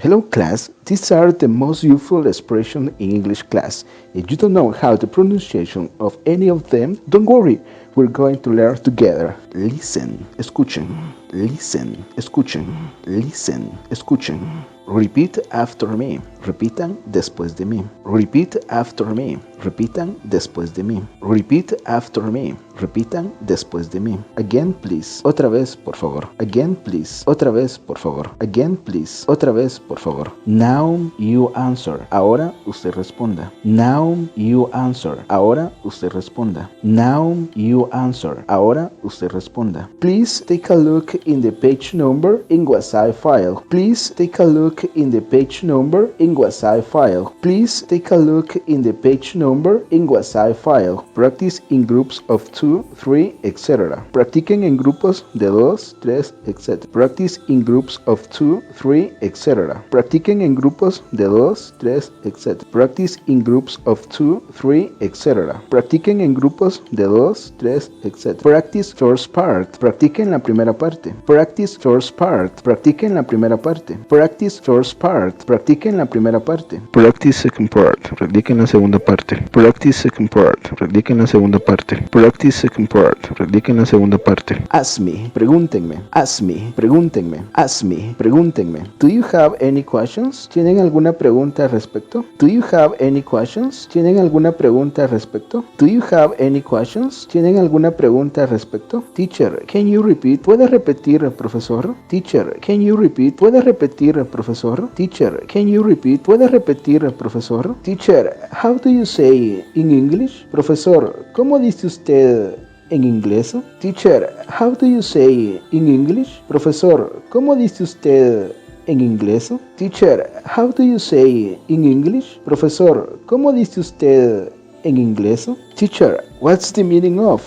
Hello class, these are the most useful expressions in English class. If you don't know how the pronunciation of any of them, don't worry, we're going to learn together. Listen, escuchen, listen, escuchen, listen, escuchen. Repeat after me. Repitan después de mí. Repeat after me. Repitan después de mí. Repeat after me. Repitan después de mí. Again, please. Otra vez, por favor. Again, please. Otra vez, por favor. Again, please. Otra vez, por favor. Now you answer. Ahora usted responda. Now you answer. Ahora usted responda. Now you answer. Ahora usted responda. Please take a look in the page number in WhatsApp file. Please take a look in the page number in WhatsApp file. Please take a look in the page number in WhatsApp file. Practice in groups of 2, 3, etc. Practiquen en grupos de 2, 3, etc. Practice in groups of 2, 3, etc. Practiquen en grupos de 2, 3, etc. Practice in groups of 2, 3, etc. Practiquen en grupos de 2, 3, etc. Practice first part. Practiquen la primera parte. Practice first part. Practiquen la primera parte. Practice first part. Practiquen la primera parte. Practice second part. Practiquen la segunda parte. Practice second part. Practiquen la segunda parte. Practice second part. Practiquen la segunda parte. Ask me. Pregúntenme. Ask me. Pregúntenme. Ask me. Pregúntenme. Do you have any questions? ¿Tienen alguna pregunta al respecto? Do you have any questions? ¿Tienen alguna pregunta al respecto? Do you have any questions? ¿Tienen alguna pregunta al respecto? Teacher, can you repeat? ¿Puede repetir, profesor? Teacher, can you repeat? ¿Puede repetir, profesor? Teacher, can you repeat? ¿Puede repetir, profesor? Teacher, how do you say in English? Profesor, ¿cómo dice usted en inglés? Teacher, how do you say in English? Profesor, ¿cómo dice usted en inglés? Teacher, how do you say in English? Profesor, ¿cómo dice usted en inglés? Teacher, what's the meaning of?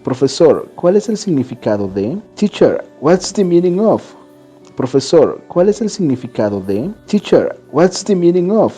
Profesor, ¿cuál es el significado de? Teacher, what's the meaning of? Profesor, ¿cuál es el significado de? Teacher, what's the meaning of?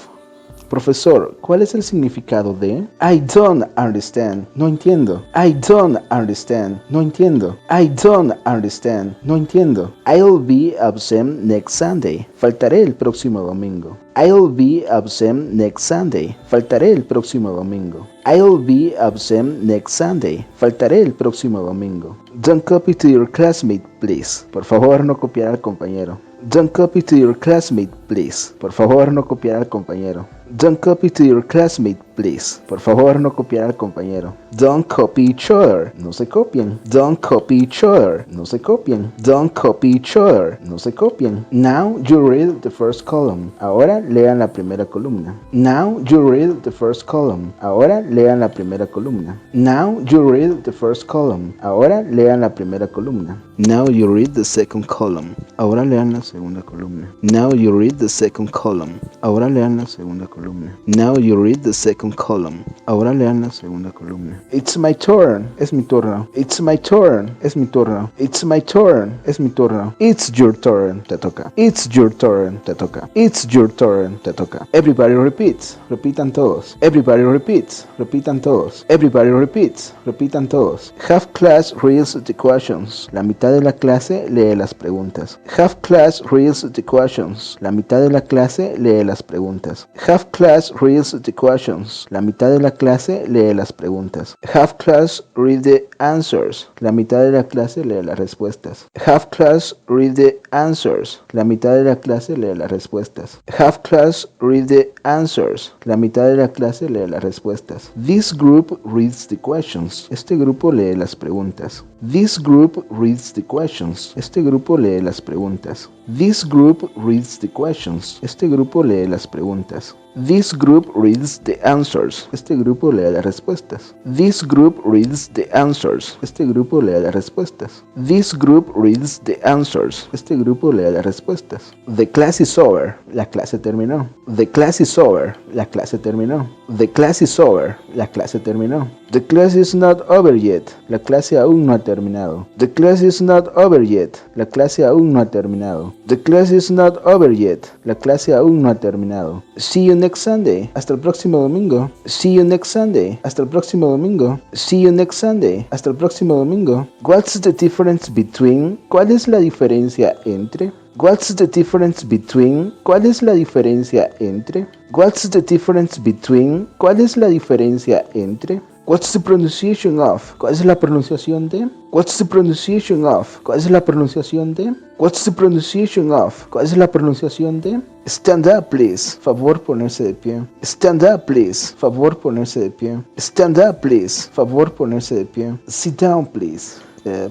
Profesor, ¿cuál es el significado de? I don't understand. No entiendo. I don't understand. No entiendo. I don't understand. No entiendo. I'll be absent next Sunday. Faltaré el próximo domingo. I'll be absent next Sunday. Faltaré el próximo domingo. I'll be absent next Sunday. Faltaré el próximo domingo. Don't copy to your classmate, please. Por favor, no copiar al compañero. Don't copy to your classmate, please. Por favor, no copiar al compañero. Don't copy to your classmate, please. Por favor, no copiar al compañero. Don't copy each other. No se copien. Don't copy each other. No se copien. Don't copy each other. No se copien. Now you read the first column. Ahora lean la primera columna. Now you read the first column. Ahora lean la primera columna. Now you read the first column. Ahora lean la primera columna. Now you read the second column. Ahora lean la segunda columna. Now you read the second column. Ahora lean la segunda columna. Now you read the second column. Ahora lean la segunda columna. It's my turn. Es mi turno. It's my turn. Es mi turno. It's my turn. Es mi turno. It's your turn. Te toca. It's your turn. Te toca. It's your turn. Te toca. Everybody repeats. Repitan todos. Everybody repeats. Repitan todos. Everybody repeats. Repitan todos. Half class reads the questions. La mitad de la clase lee las preguntas. Half class reads the questions. La mitad de la clase lee las preguntas. Half class reads the questions. La mitad de la clase lee las preguntas. Half class read the answers. La mitad de la clase lee las respuestas. Half class read the answers. La mitad de la clase lee las respuestas. Half class read the answers. La mitad de la clase lee las respuestas. This group reads the questions. Este grupo lee las preguntas. This group reads the questions. Este grupo lee las preguntas. This group reads the questions. Este grupo lee las preguntas. This group reads the answers. Este grupo lee las respuestas. This group reads the answers. Este grupo lee las respuestas. This group reads the answers. Este grupo lee las respuestas. The class is over. La clase terminó. The class is over. La clase terminó. The class is over. La clase terminó. The class is not over yet. La clase aún no ha terminado. The class is not over yet. La clase aún no ha terminado. The class is not over yet. La clase aún no ha terminado. See you next Sunday. Hasta el próximo domingo. See you next Sunday. Hasta el próximo domingo. See you next Sunday. Hasta el próximo domingo. What's the difference between? ¿Cuál es la diferencia entre? What's the difference between? ¿Cuál es la diferencia entre? What's the difference between? ¿Cuál es la diferencia entre? What's the pronunciation of? ¿Cuál es la pronunciación de? What's the pronunciation of? ¿Cuál es la pronunciación de? What's the pronunciation of? ¿Cuál es la pronunciación de? Stand up, please. Favor ponerse de pie. Stand up, please. Favor ponerse de pie. Stand up, please. Favor ponerse de pie. Sit down, please.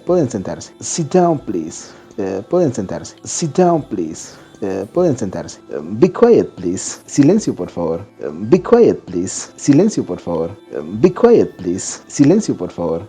Pueden sentarse. Sit down, please. Pueden sentarse. Sit down, please. Pueden sentarse. Be quiet, please. Silencio, por favor. Be quiet, please. Silencio, por favor. Be quiet, please. Silencio, por favor.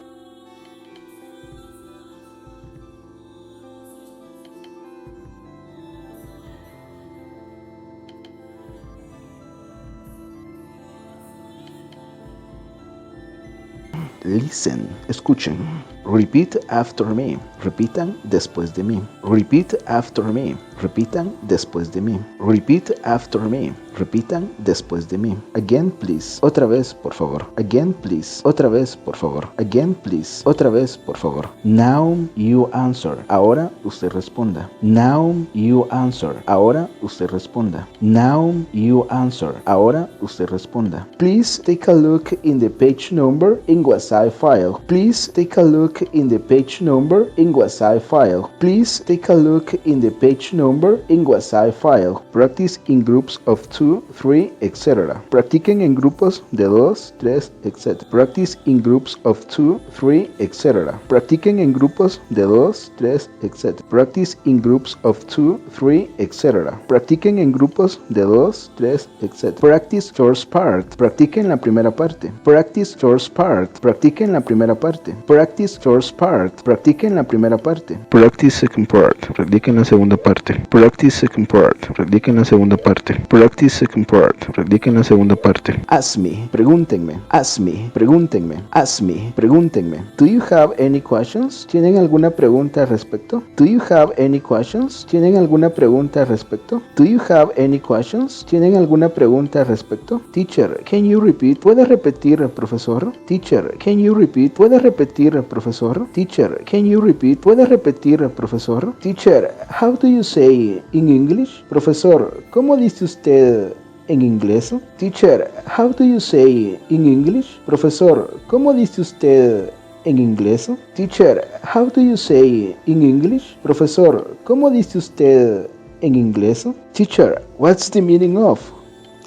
Listen, escuchen. Repeat after me. Repitan después de mí. Repeat after me. Repitan después de mí. Repeat after me. Repitan después de mí. Again, please. Otra vez, por favor. Again, please. Otra vez, por favor. Again, please. Otra vez, por favor. Now you answer. Ahora usted responda. Now you answer. Ahora usted responda. Now you answer. Ahora usted responda. Please take a look in the page number in WhatsApp file. Please take a look in the page number in WhatsApp file. Please take a look in the page number in WhatsApp file. Practice in groups of 2, 3, etc. Practiquen en grupos de 2, 3, etc. Practice in groups of 2, 3, etc. Practiquen en grupos de 2, 3, etc. Practice in groups of 2, 3, etc. Practiquen en grupos de 2, 3, etc. Practice first part. Practiquen la primera parte. Practice first part. Practiquen la primera parte. Practice first part. Practiquen la primera parte. Practice second part. Practiquen la segunda parte. Practice second part. Practiquen la segunda parte. Practice second part. Practiquen la segunda parte. Ask me. Pregúntenme. Ask me. Pregúntenme. Ask me. Pregúntenme. Do you have any questions? ¿Tienen alguna pregunta al respecto? Do you have any questions? ¿Tienen alguna pregunta al respecto? Do you have any questions? ¿Tienen alguna pregunta al respecto? Teacher, can you repeat? ¿Puede repetir, profesor? Teacher, can you repeat? ¿Puede repetir, profesor? Teacher, can you repeat? ¿Puede repetir, profesor? Teacher, how do you say in English? Profesor, ¿cómo dice usted en inglés? Teacher, how do you say in English? Profesor, ¿cómo dice usted en inglés? Teacher, how do you say in English? Profesor, ¿cómo dice usted en inglés? Teacher, what's the meaning of?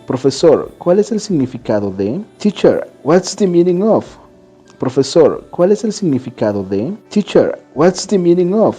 Profesor, ¿cuál es el significado de? Teacher, what's the meaning of? Profesor, ¿cuál es el significado de? Teacher, what's the meaning of?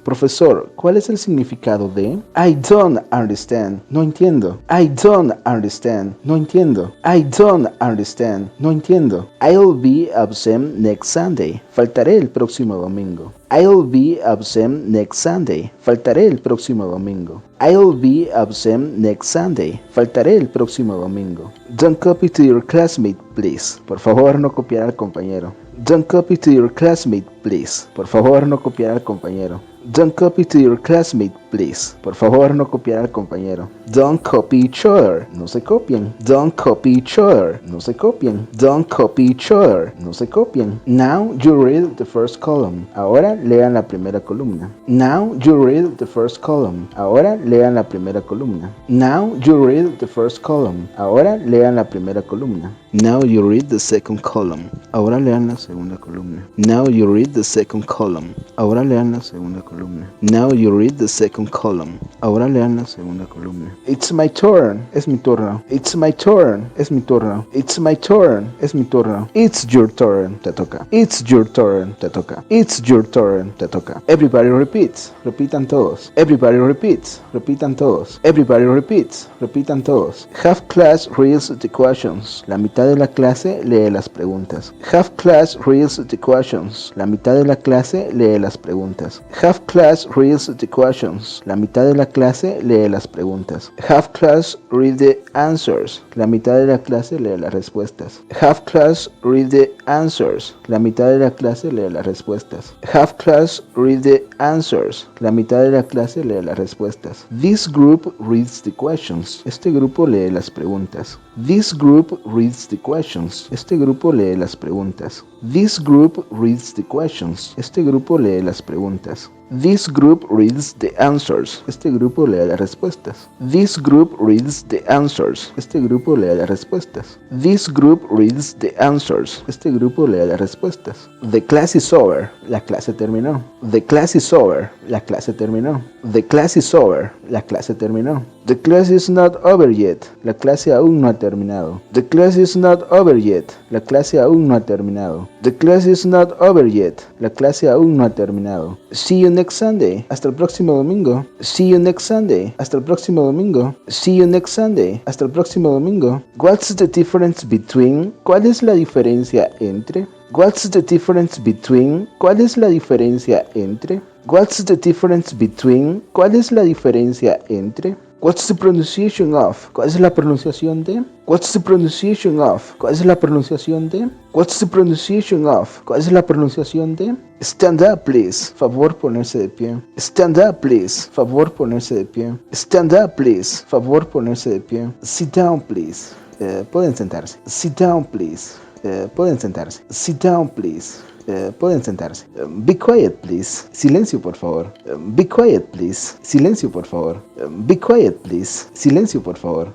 Profesor, ¿cuál es el significado de? I don't understand. No entiendo. I don't understand. No entiendo. I don't understand. No entiendo. I'll be absent next Sunday. Faltaré el próximo domingo. I'll be absent next Sunday. Faltaré el próximo domingo. I'll be absent next Sunday. Faltaré el próximo domingo. Don't copy to your classmate, please. Por favor, no copiar al compañero. Don't copy to your classmate, please. Por favor, no copiar al compañero. Don't copy to your classmate, please. Por favor, no copiar al compañero. Don't copy each other. No se copien. Don't copy each other. No se copien. Don't copy each other. No se copien. Now you read the first column. Ahora lean la primera columna. Now you read the first column. Ahora lean la primera columna. Now you read the first column. Ahora lean la primera columna. Now you read the second column. Ahora lean la segunda columna. Now you read the second column. Ahora lean la segunda columna. Now you read the second column. Ahora lean la segunda columna. It's my turn. Es mi turno. It's my turn. Es mi turno. It's my turn. Es mi turno. It's your turn. Te toca. It's your turn. Te toca. It's your turn. Te toca. Everybody repeats. Repitan todos. Everybody repeats. Repitan todos. Everybody repeats. Repitan todos. Half class reads the questions. La mitad de la clase lee las preguntas. Half class reads the questions. La mitad de la clase lee las preguntas. Half class reads the questions. La mitad de la clase lee las preguntas. Half class read the answers. La mitad de la clase lee las respuestas. Half class read the answers. La mitad de la clase lee las respuestas. Half class read the answers. La mitad de la clase lee las respuestas. This group reads the questions. Este grupo lee las preguntas. This group reads the questions. Este grupo lee las preguntas. This group reads the questions. Este grupo lee las preguntas. This group reads the answers. Este grupo lee las respuestas. This group reads the answers. Este grupo lee las respuestas. This group reads the answers. Este grupo lee las respuestas. The class is over. La clase terminó. The class is over. La clase terminó. The class is over. La clase terminó. The class is not over yet. La clase aún no ha terminado. The class is not over yet. La clase aún no ha terminado. The class is not over yet. La clase aún no ha terminado. See you next Sunday. Hasta el próximo domingo. See you next Sunday. Hasta el próximo domingo. See you next Sunday. Hasta el próximo domingo. What's the difference between? ¿Cuál es la diferencia entre? What's the difference between? ¿Cuál es la diferencia entre? What's the difference between? ¿Cuál es la diferencia entre? What's the pronunciation of? ¿Cuál es la pronunciación de? What's the pronunciation of? ¿Cuál es la pronunciación de? What's the pronunciation of? ¿Cuál es la pronunciación de? Stand up, please. Favor ponerse de pie. Stand up, please. Favor ponerse de pie. Stand up, please. Favor ponerse de pie. Sit down, please. Pueden sentarse. Sit down, please. Pueden sentarse. Sit down, please. Pueden sentarse. Be quiet, please. Silencio, por favor. Be quiet, please. Silencio, por favor. Be quiet, please. Silencio, por favor.